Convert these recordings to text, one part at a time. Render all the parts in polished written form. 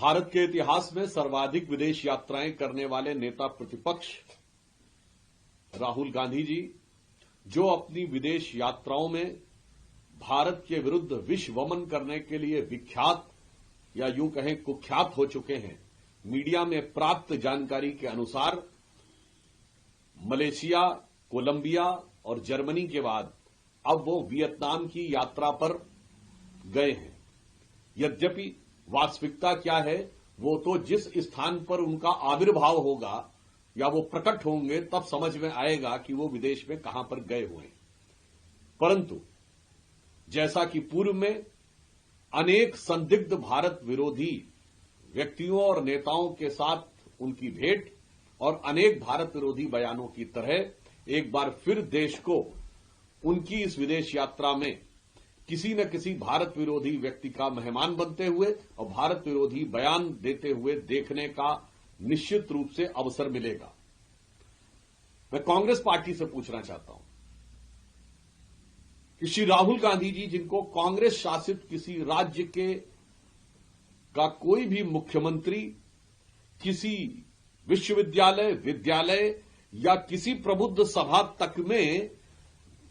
भारत के इतिहास में सर्वाधिक विदेश यात्राएं करने वाले नेता प्रतिपक्ष राहुल गांधी जी, जो अपनी विदेश यात्राओं में भारत के विरुद्ध विश्वमन करने के लिए विख्यात या यूं कहें कुख्यात हो चुके हैं। मीडिया में प्राप्त जानकारी के अनुसार मलेशिया, कोलंबिया और जर्मनी के बाद अब वो वियतनाम की यात्रा पर गए हैं। यद्यपि वास्तविकता क्या है, वो तो जिस स्थान पर उनका आविर्भाव होगा या वो प्रकट होंगे तब समझ में आएगा कि वो विदेश में कहां पर गए हुए हैं। परंतु जैसा कि पूर्व में अनेक संदिग्ध भारत विरोधी व्यक्तियों और नेताओं के साथ उनकी भेंट और अनेक भारत विरोधी बयानों की तरह एक बार फिर देश को उनकी इस विदेश यात्रा में किसी न किसी भारत विरोधी व्यक्ति का मेहमान बनते हुए और भारत विरोधी बयान देते हुए देखने का निश्चित रूप से अवसर मिलेगा। मैं कांग्रेस पार्टी से पूछना चाहता हूं कि श्री राहुल गांधी जी, जिनको कांग्रेस शासित किसी राज्य का कोई भी मुख्यमंत्री किसी विश्वविद्यालय, विद्यालय या किसी प्रबुद्ध सभा तक में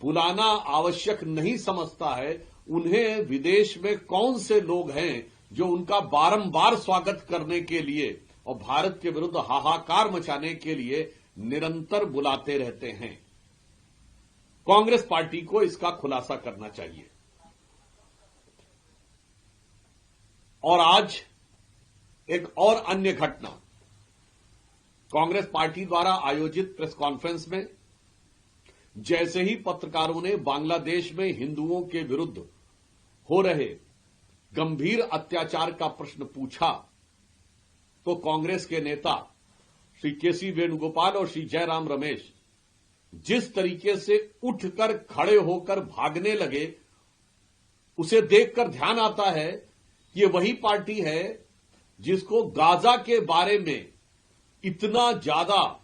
बुलाना आवश्यक नहीं समझता है, उन्हें विदेश में कौन से लोग हैं जो उनका बारंबार स्वागत करने के लिए और भारत के विरुद्ध हाहाकार मचाने के लिए निरंतर बुलाते रहते हैं। कांग्रेस पार्टी को इसका खुलासा करना चाहिए। और आज एक और अन्य घटना, कांग्रेस पार्टी द्वारा आयोजित प्रेस कॉन्फ्रेंस में जैसे ही पत्रकारों ने बांग्लादेश में हिंदुओं के विरुद्ध हो रहे गंभीर अत्याचार का प्रश्न पूछा, तो कांग्रेस के नेता श्री केसी वेणुगोपाल और श्री जयराम रमेश जिस तरीके से उठकर खड़े होकर भागने लगे, उसे देखकर ध्यान आता है कि ये वही पार्टी है जिसको गाजा के बारे में इतना ज्यादा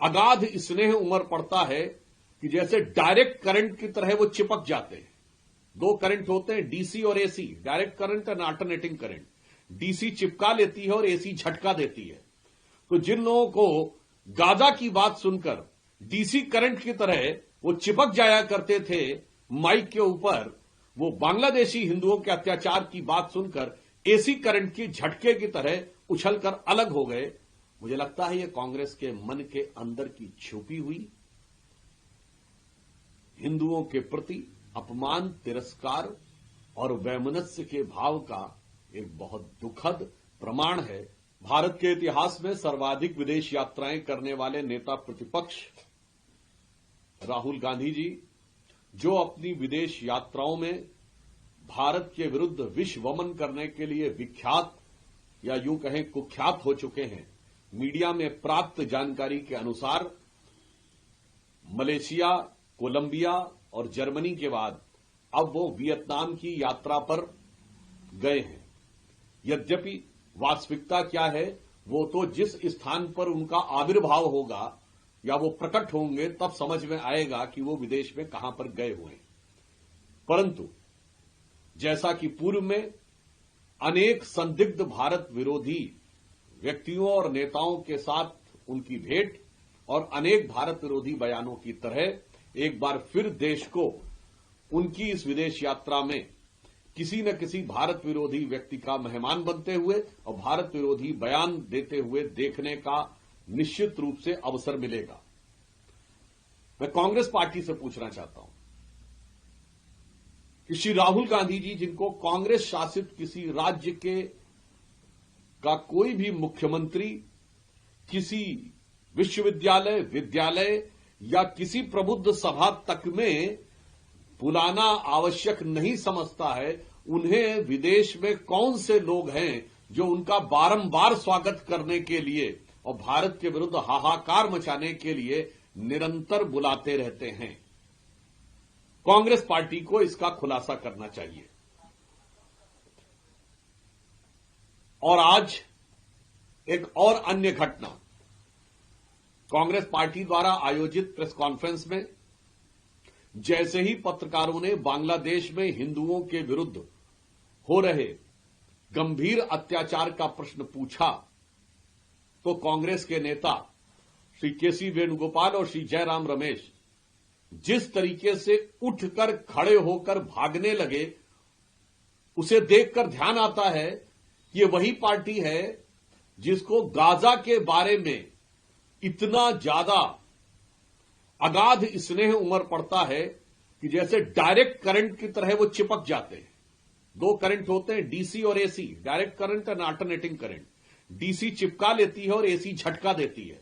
अगाध स्नेह उमड़ पड़ता है कि जैसे डायरेक्ट करंट की तरह वो चिपक जाते हैं। दो करंट होते हैं, डीसी और AC, direct current and alternating current. DC चिपका लेती है और एसी झटका देती है। तो जिन लोगों को गाजा की बात सुनकर डीसी करंट की तरह वो चिपक जाया करते थे माइक के ऊपर, वो बांग्लादेशी हिंदुओं के अत्याचार की बात सुनकर एसी करंट की झटके की तरह उछलकर अलग हो गए। मुझे लगता है ये कांग्रेस के मन के अंदर की छुपी हुई हिंदुओं के प्रति अपमान, तिरस्कार और वैमनस्य के भाव का एक बहुत दुखद प्रमाण है। भारत के इतिहास में सर्वाधिक विदेश यात्राएं करने वाले नेता प्रतिपक्ष राहुल गांधी जी, जो अपनी विदेश यात्राओं में भारत के विरुद्ध विश्वमन करने के लिए विख्यात या यूं कहें कुख्यात हो चुके हैं। मीडिया में प्राप्त जानकारी के अनुसार मलेशिया, कोलंबिया और जर्मनी के बाद अब वो वियतनाम की यात्रा पर गए हैं। यद्यपि वास्तविकता क्या है, वो तो जिस स्थान पर उनका आविर्भाव होगा या वो प्रकट होंगे तब समझ में आएगा कि वो विदेश में कहां पर गए हुए हैं। परंतु जैसा कि पूर्व में अनेक संदिग्ध भारत विरोधी व्यक्तियों और नेताओं के साथ उनकी भेंट और अनेक भारत विरोधी बयानों की तरह एक बार फिर देश को उनकी इस विदेश यात्रा में किसी न किसी भारत विरोधी व्यक्ति का मेहमान बनते हुए और भारत विरोधी बयान देते हुए देखने का निश्चित रूप से अवसर मिलेगा। मैं कांग्रेस पार्टी से पूछना चाहता हूं कि श्री राहुल गांधी जी, जिनको कांग्रेस शासित किसी राज्य का कोई भी मुख्यमंत्री किसी विश्वविद्यालय, विद्यालय या किसी प्रबुद्ध सभा तक में बुलाना आवश्यक नहीं समझता है, उन्हें विदेश में कौन से लोग हैं जो उनका बारंबार स्वागत करने के लिए और भारत के विरुद्ध हाहाकार मचाने के लिए निरंतर बुलाते रहते हैं। कांग्रेस पार्टी को इसका खुलासा करना चाहिए। और आज एक और अन्य घटना, कांग्रेस पार्टी द्वारा आयोजित प्रेस कॉन्फ्रेंस में जैसे ही पत्रकारों ने बांग्लादेश में हिंदुओं के विरुद्ध हो रहे गंभीर अत्याचार का प्रश्न पूछा तो कांग्रेस के नेता श्री केसी वेणुगोपाल और श्री जयराम रमेश जिस तरीके से उठकर खड़े होकर भागने लगे, उसे देखकर ध्यान आता है कि ये वही पार्टी है जिसको गाजा के बारे में इतना ज्यादा अगाध स्नेह उमड़ पड़ता है कि जैसे डायरेक्ट करंट की तरह वो चिपक जाते हैं। दो करंट होते हैं, डीसी और AC, direct current and alternating current. DC चिपका लेती है और एसी झटका देती है।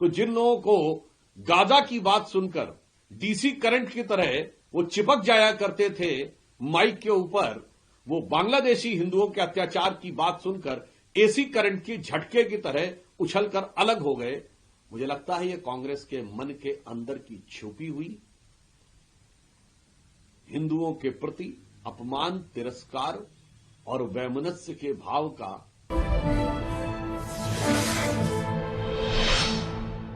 तो जिन लोगों को गाजा की बात सुनकर डीसी करंट की तरह वो चिपक जाया करते थे माइक के ऊपर, वो बांग्लादेशी हिंदुओं के अत्याचार की बात सुनकर एसी करंट की झटके की तरह उछलकर अलग हो गए। मुझे लगता है ये कांग्रेस के मन के अंदर की छुपी हुई हिंदुओं के प्रति अपमान, तिरस्कार और वैमनस्य के भाव का